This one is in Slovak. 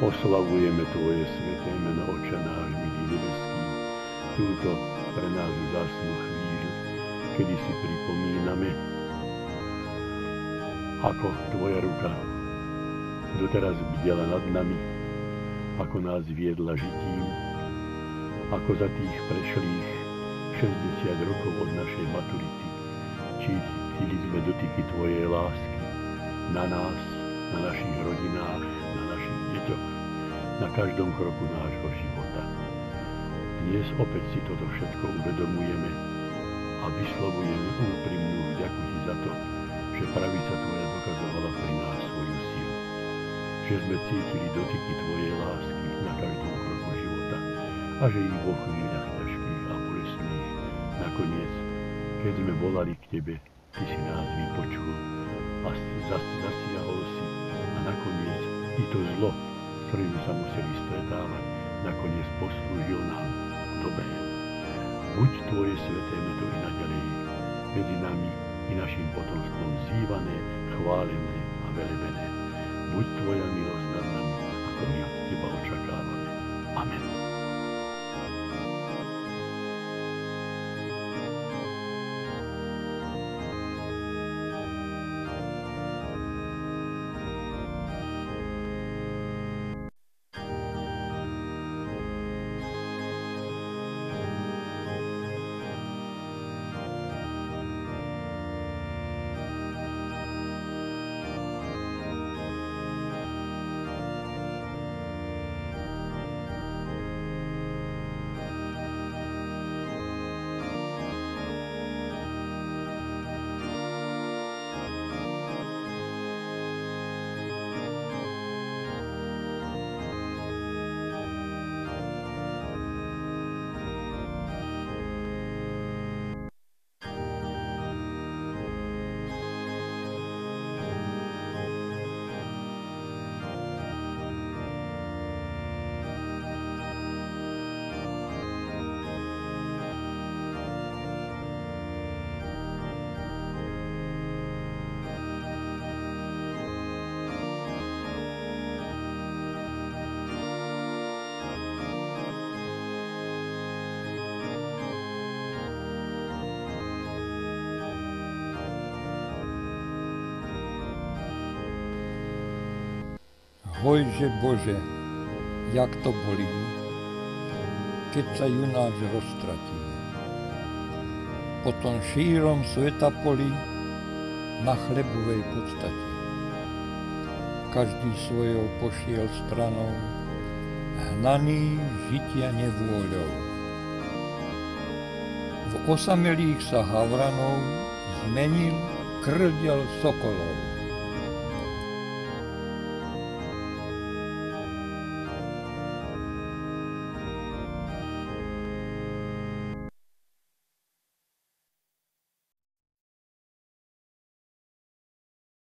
Oslavujeme Tvoje sväté meno, Oče náš, milý nebeský, túto pre nás vzácnu chvíľu, kedy si pripomíname, ako Tvoja ruka doteraz bdela nad nami, ako nás viedla žitím, ako za tých prešlých 60 rokov od našej maturity cítili sme dotyky Tvojej lásky na nás, na našich rodinách, na našich deťoch, na každom kroku nášho života. Dnes opäť si toto všetko uvedomujeme a vyslovujeme úprimnú vďaku Ti za to, že pravica Tvoja dokazovala pri nás svoju silu, že sme cítili dotyky Tvojej lásky na každom kroku života a že ich vo chvíľach ťažkých a bolestných nakoniec, keď sme volali k Tebe, Ty si nás vypočul a zasiahol si a nakoniec i to zlo, s ktorým sa museli stretávať, nakoniec poslúžil nám dobré. Buď Tvoje sväté meno i naďalej medzi nami i našim potomstvom vzývané, chválené a velebené. Buď Tvoja milosť nad nami, ako my od Teba očakávame. Amen. Hojže Bože, jak to bolí, keď sa junáč roztratí. Po tom šírom sveta poli na chlebovej podstate. Každý svojou pošiel stranou, hnaný žitia nevôľou. V osamelých sa havranov zmenil krdel sokolov.